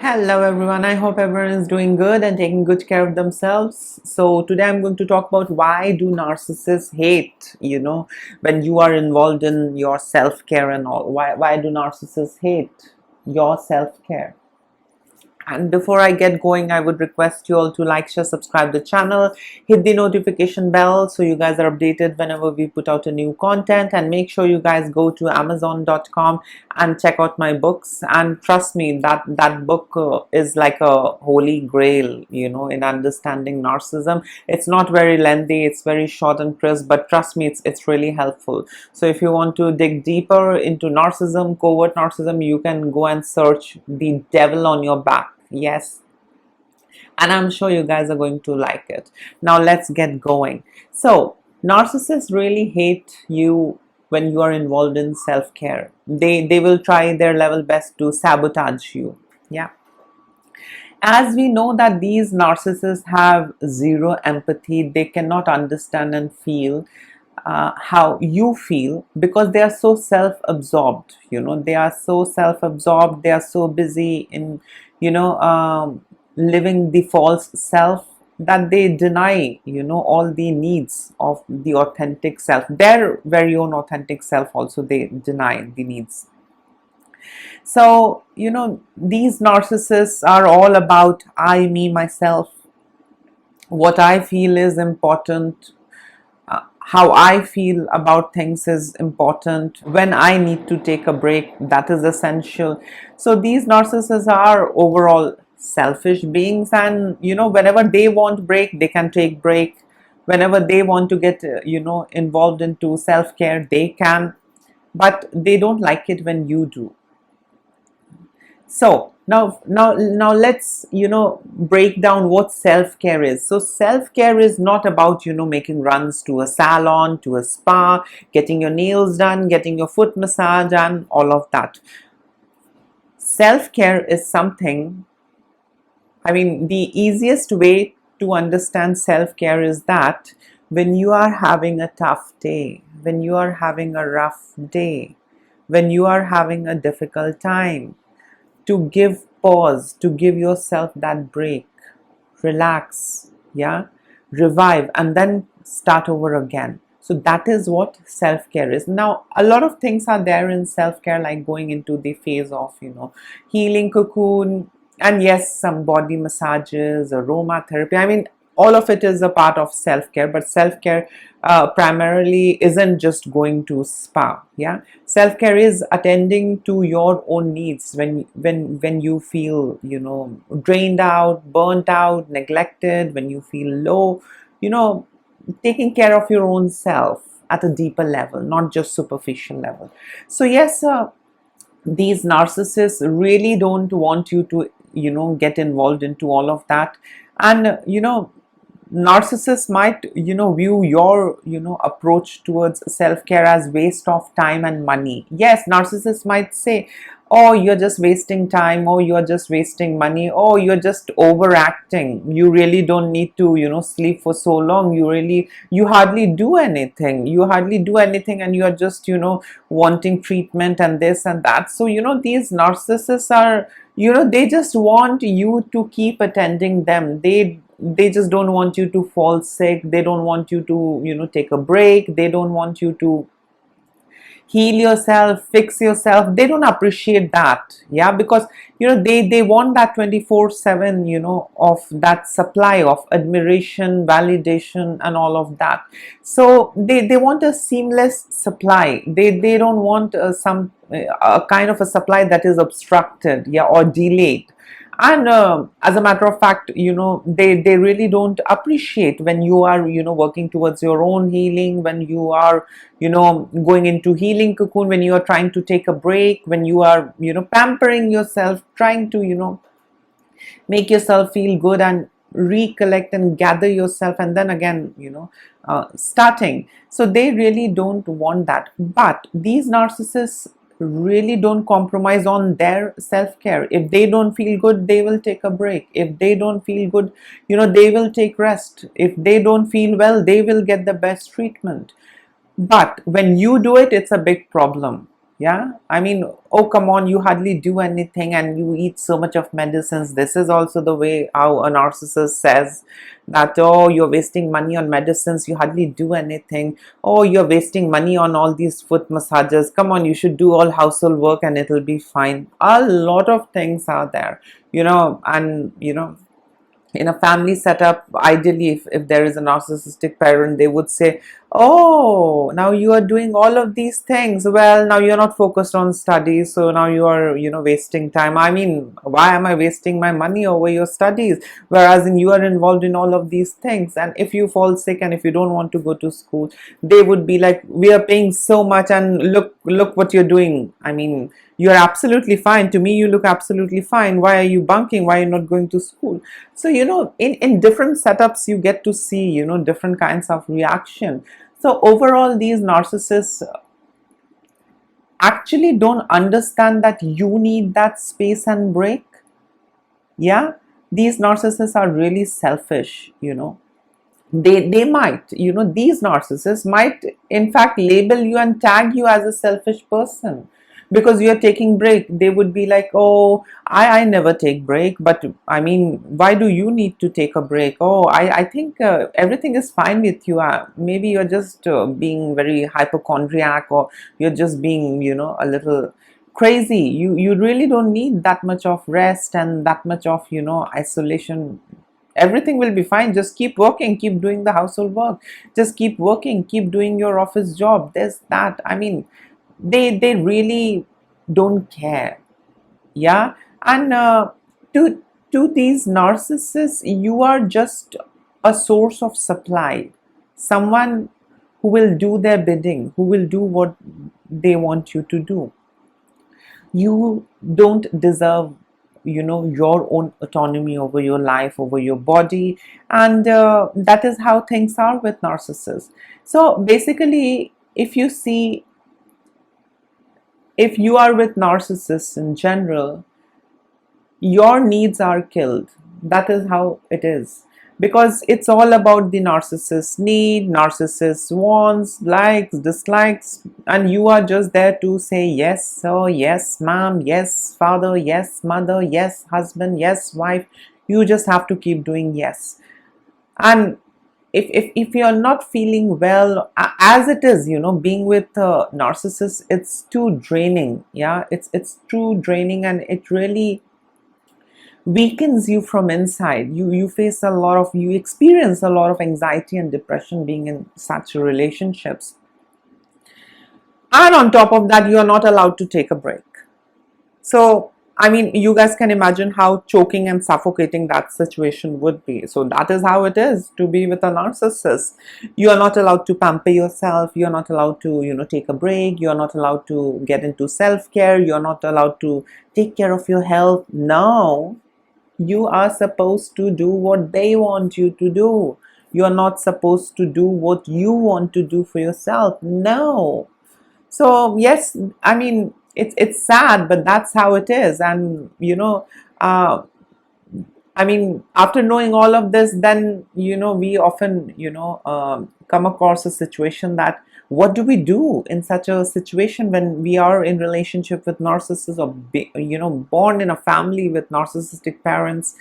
Hello everyone, I hope everyone is doing good and taking good care of themselves. So today I'm going to talk about why do narcissists hate, when you are involved in your self-care and all. Why do narcissists hate your self-care? And before I get going, I would request you all to like, share, subscribe the channel, hit the notification bell so you guys are updated whenever we put out a new content, and make sure you guys go to amazon.com and check out my books. And trust me, that book is like a holy grail, in understanding narcissism. It's not very lengthy, it's very short and crisp, but trust me, it's really helpful. So if you want to dig deeper into narcissism, covert narcissism, you can go and search The Devil on Your Back. Yes, and I'm sure you guys are going to like it. Now let's get going. So narcissists really hate you when you are involved in self-care. They will try their level best to sabotage you. Yeah, as we know that these narcissists have zero empathy. They cannot understand and feel how you feel, because they are so self-absorbed. They are so self-absorbed, they are so busy in living the false self, that they deny all the needs of the authentic self. Their very own authentic self also they deny the needs. So these narcissists are all about I, me, myself. What I feel is important. How I feel about things is important. When I need to take a break, that is essential. So these narcissists are overall selfish beings, and whenever they want break, they can take break. Whenever they want to get involved into self-care, they can, but they don't like it when you do. So now let's break down what self-care is. So self-care is not about making runs to a salon, to a spa, getting your nails done, getting your foot massage, and all of that. Self-care is something, the easiest way to understand self-care is that when you are having a tough day, when you are having a rough day, when you are having a difficult time, to give pause, to give yourself that break, relax, yeah, revive, and then start over again. So that is what self-care is. Now a lot of things are there in self-care, like going into the phase of healing cocoon, and yes, some body massages, aromatherapy. All of it is a part of self-care, but self-care primarily isn't just going to spa. Yeah, self-care is attending to your own needs when you feel drained out, burnt out, neglected, when you feel low, taking care of your own self at a deeper level, not just superficial level. So yes, these narcissists really don't want you to get involved into all of that. And narcissists might view your approach towards self-care as waste of time and money. Yes, narcissists might say, oh, you're just wasting time, or you're just wasting money, or you're just overacting, you really don't need to sleep for so long, you hardly do anything, and you're just wanting treatment and this and that. So these narcissists are they just want you to keep attending them. They just don't want you to fall sick. They don't want you to take a break. They don't want you to heal yourself, fix yourself. They don't appreciate that. Yeah, because they want that 24/7 of that supply of admiration, validation, and all of that. So they want a seamless supply. They don't want a kind of a supply that is obstructed, yeah, or delayed. And as a matter of fact, they really don't appreciate when you are working towards your own healing, when you are going into healing cocoon, when you are trying to take a break, when you are pampering yourself, trying to make yourself feel good and recollect and gather yourself, and then again starting. So they really don't want that. But these narcissists really don't compromise on their self-care. If they don't feel good, they will take a break. If they don't feel good, they will take rest. If they don't feel well, they will get the best treatment. But when you do it, it's a big problem. Yeah, I mean, oh come on, you hardly do anything and you eat so much of medicines. This is also the way how a narcissist says that, oh, you're wasting money on medicines, you hardly do anything. Oh, you're wasting money on all these foot massages. Come on, you should do all household work and it'll be fine. A lot of things are there, and in a family setup, ideally, if there is a narcissistic parent, they would say, oh, now you are doing all of these things, well, now you're not focused on studies, so now you are wasting time. I mean, why am I wasting my money over your studies, whereas you are involved in all of these things? And if you fall sick and if you don't want to go to school, they would be like, we are paying so much and look what you're doing. I mean, you're absolutely fine. To me, you look absolutely fine. Why are you bunking? Why are you not going to school? So, in different setups, you get to see, different kinds of reaction. So, overall, these narcissists actually don't understand that you need that space and break. Yeah. These narcissists are really selfish. They might, these narcissists might in fact label you and tag you as a selfish person because you're taking break. They would be like, oh, I never take break, but I mean, why do you need to take a break? Oh, I think everything is fine with you. Maybe you're just being very hypochondriac, or you're just being a little crazy. You really don't need that much of rest and that much of isolation. Everything will be fine. Just keep working, keep doing the household work, just keep working, keep doing your office job, this, that. I mean, they really don't care. Yeah. And to these narcissists, you are just a source of supply, someone who will do their bidding, who will do what they want you to do. You don't deserve your own autonomy over your life, over your body. And that is how things are with narcissists. So basically, if you are with narcissists in general, your needs are killed. That is how it is. Because it's all about the narcissist need, narcissist wants, likes, dislikes, and you are just there to say yes, sir, yes, ma'am, yes, father, yes, mother, yes, husband, yes, wife. You just have to keep doing yes. And if you're not feeling well, as it is, being with a narcissist, it's too draining. Yeah, it's too draining, and it really weakens you from inside. You experience a lot of anxiety and depression being in such relationships. And on top of that, you are not allowed to take a break. So I mean, you guys can imagine how choking and suffocating that situation would be. So that is how it is to be with a narcissist. You are not allowed to pamper yourself. You are not allowed to, take a break. You are not allowed to get into self-care. You are not allowed to take care of your health. No, you are supposed to do what they want you to do. You're not supposed to do what you want to do for yourself. No. So yes, I mean, it's sad, but that's how it is. And uh, I mean, after knowing all of this, then we often come across a situation that, what do we do in such a situation when we are in relationship with narcissists, or born in a family with narcissistic parents,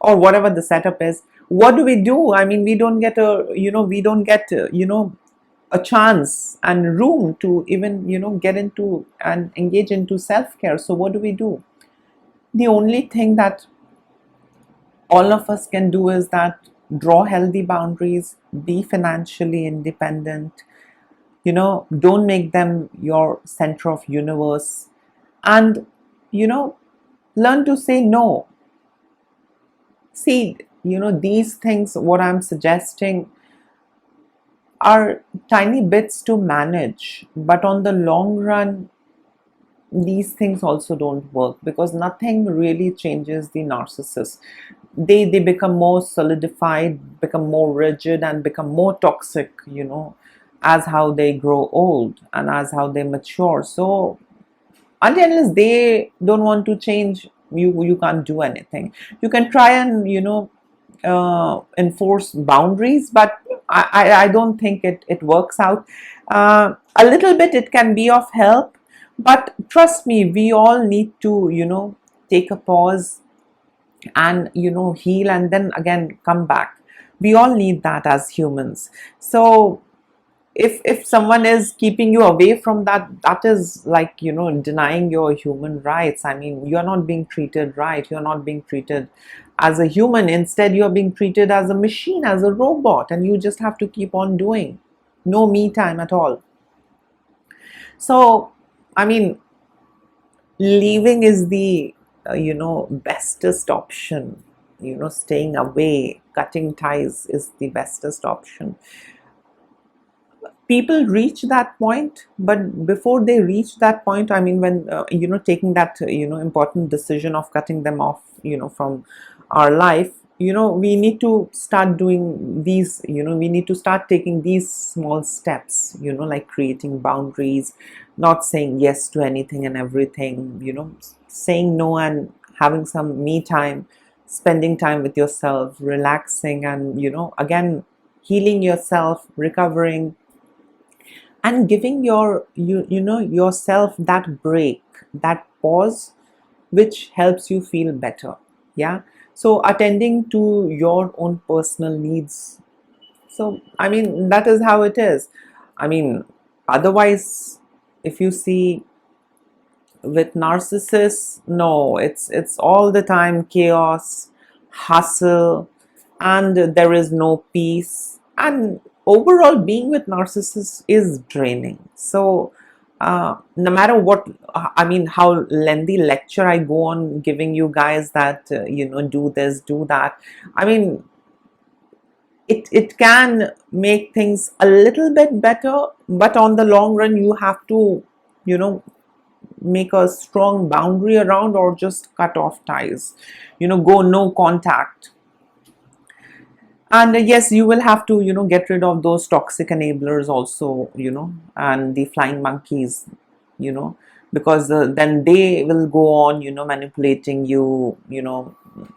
or whatever the setup is? What do we do? I mean, we don't get a chance and room to even get into and engage into self-care. So what do we do? The only thing that all of us can do is that draw healthy boundaries, be financially independent, don't make them your center of universe, and learn to say no. See, these things, what I'm suggesting, are tiny bits to manage, but on the long run, these things also don't work, because nothing really changes the narcissist. They become more solidified, become more rigid, and become more toxic, as how they grow old and as how they mature. So unless they don't want to change, you can't do anything. You can try and enforce boundaries, but I don't think it works out. A little bit it can be of help, But trust me, we all need to, take a pause and, heal and then again come back. We all need that as humans. So if someone is keeping you away from that, that is like, denying your human rights. I mean, you're not being treated right, you're not being treated as a human. Instead, you're being treated as a machine, as a robot, and you just have to keep on doing. No me time at all. So I mean, leaving is the bestest option. Staying away, cutting ties is the bestest option. People reach that point, but before they reach that point, I mean, when taking that important decision of cutting them off from our life, we need to start doing these, we need to start taking these small steps, like creating boundaries, not saying yes to anything and everything, saying no and having some me time, spending time with yourself, relaxing, and again healing yourself, recovering, and giving yourself that break, that pause, which helps you feel better. Yeah. So attending to your own personal needs. So I mean, that is how it is. I mean, otherwise, if you see, with narcissists, no, it's all the time chaos, hustle, and there is no peace. And overall, being with narcissists is draining. So no matter what, I mean, how lengthy lecture I go on giving you guys that do this, do that, I mean, it can make things a little bit better, but on the long run you have to you know make a strong boundary around, or just cut off ties, go no contact. And yes, you will have to get rid of those toxic enablers also, and the flying monkeys, you know because then they will go on manipulating you,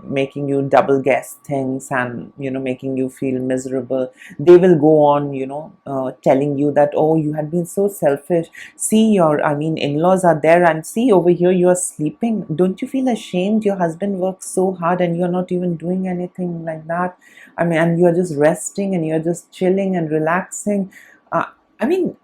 making you double guess things, and making you feel miserable. They will go on telling you that, oh, you had been so selfish. See, your, I mean, in-laws are there, and see, over here you are sleeping. Don't you feel ashamed? Your husband works so hard and you're not even doing anything like that. I mean, and you're just resting and you're just chilling and relaxing. I mean,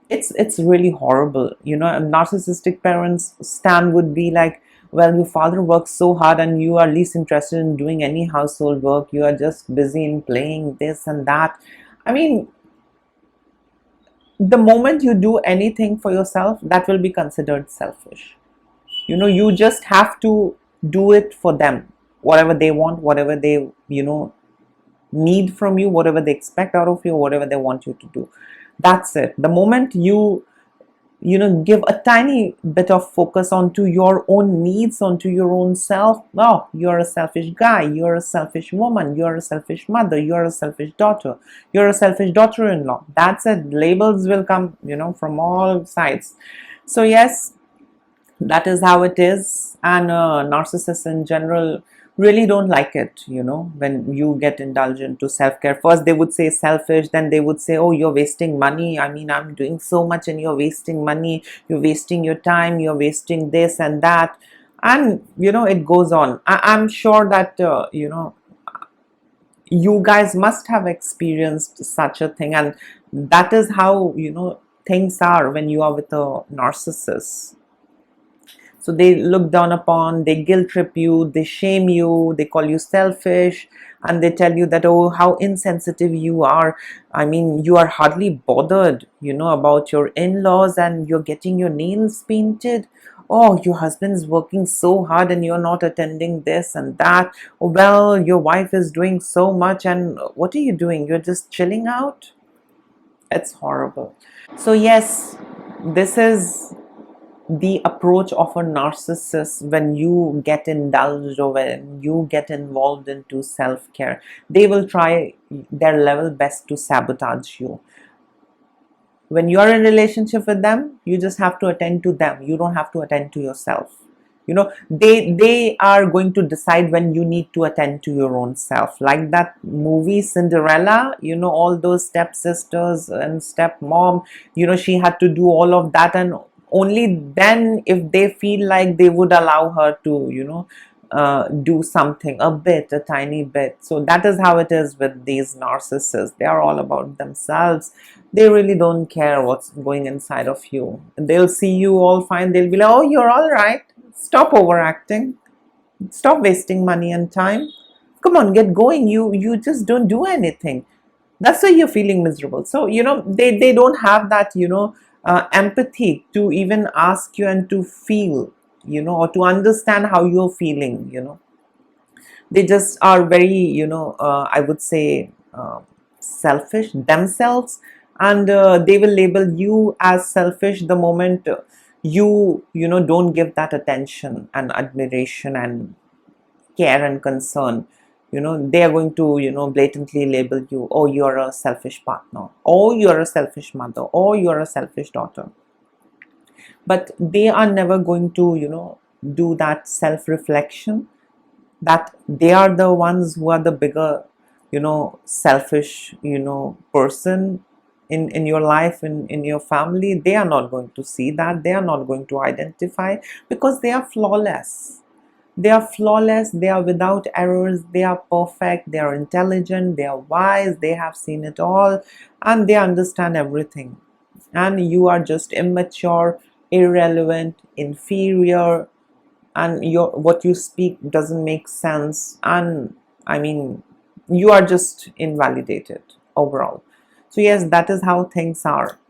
it's really horrible. Narcissistic parents stand would be like, well, your father works so hard and you are least interested in doing any household work. You are just busy in playing this and that. I mean, the moment you do anything for yourself, that will be considered selfish. You just have to do it for them, whatever they want, whatever they need from you, whatever they expect out of you, whatever they want you to do. That's it. The moment you give a tiny bit of focus onto your own needs, onto your own self, oh, you're a selfish guy, you're a selfish woman, you're a selfish mother, you're a selfish daughter, you're a selfish daughter-in-law. That's it. Labels will come from all sides. So yes, that is how it is. And narcissists in general really don't like it, when you get indulgent to self-care. First they would say selfish, then they would say, oh, you're wasting money. I mean, I'm doing so much and you're wasting money, you're wasting your time, you're wasting this and that. And it goes on. I'm sure that you guys must have experienced such a thing, and that is how things are when you are with a narcissist. So they look down upon, they guilt trip you, they shame you, they call you selfish, and they tell you that, oh, how insensitive you are. I mean, you are hardly bothered, about your in-laws, and you're getting your nails painted. Oh, your husband's working so hard and you're not attending this and that. Oh, well, your wife is doing so much, and what are you doing? You're just chilling out? It's horrible. So yes, this is the approach of a narcissist when you get indulged, or when you get involved into self-care. They will try their level best to sabotage you. When you are in relationship with them, you just have to attend to them. You don't have to attend to yourself. They are going to decide when you need to attend to your own self. Like that movie Cinderella, all those stepsisters and stepmom, she had to do all of that, and only then if they feel like they would allow her to, do something a bit, a tiny bit. So that is how it is with these narcissists. They are all about themselves. They really don't care what's going inside of you. They'll see you all fine, they'll be like, oh, you're all right, stop overacting, stop wasting money and time, come on, get going, you just don't do anything. That's why you're feeling miserable. So they don't have that empathy to even ask you and to feel, or to understand how you're feeling. They just are very, I would say, selfish themselves, and they will label you as selfish the moment you don't give that attention and admiration and care and concern. They are going to blatantly label you, oh, you're a selfish partner, or you're a selfish mother, or you're a selfish daughter. But they are never going to do that self reflection, that they are the ones who are the bigger selfish person in your life, in your family. They are not going to see that, they are not going to identify, because they are flawless. They are flawless, they are without errors, they are perfect, they are intelligent, they are wise, they have seen it all, and they understand everything. And you are just immature, irrelevant, inferior, and what you speak doesn't make sense, and I mean, you are just invalidated overall. So yes, that is how things are.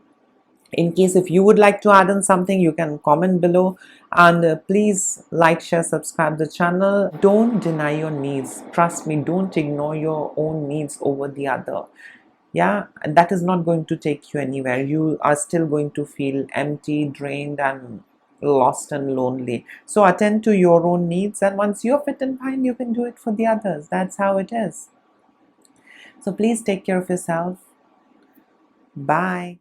In case if you would like to add in something, you can comment below, and please like, share, subscribe the channel. Don't deny your needs, trust me, don't ignore your own needs over the other. Yeah, that is not going to take you anywhere. You are still going to feel empty, drained, and lost and lonely. So attend to your own needs, and once you're fit and fine, you can do it for the others. That's how it is. So please take care of yourself. Bye.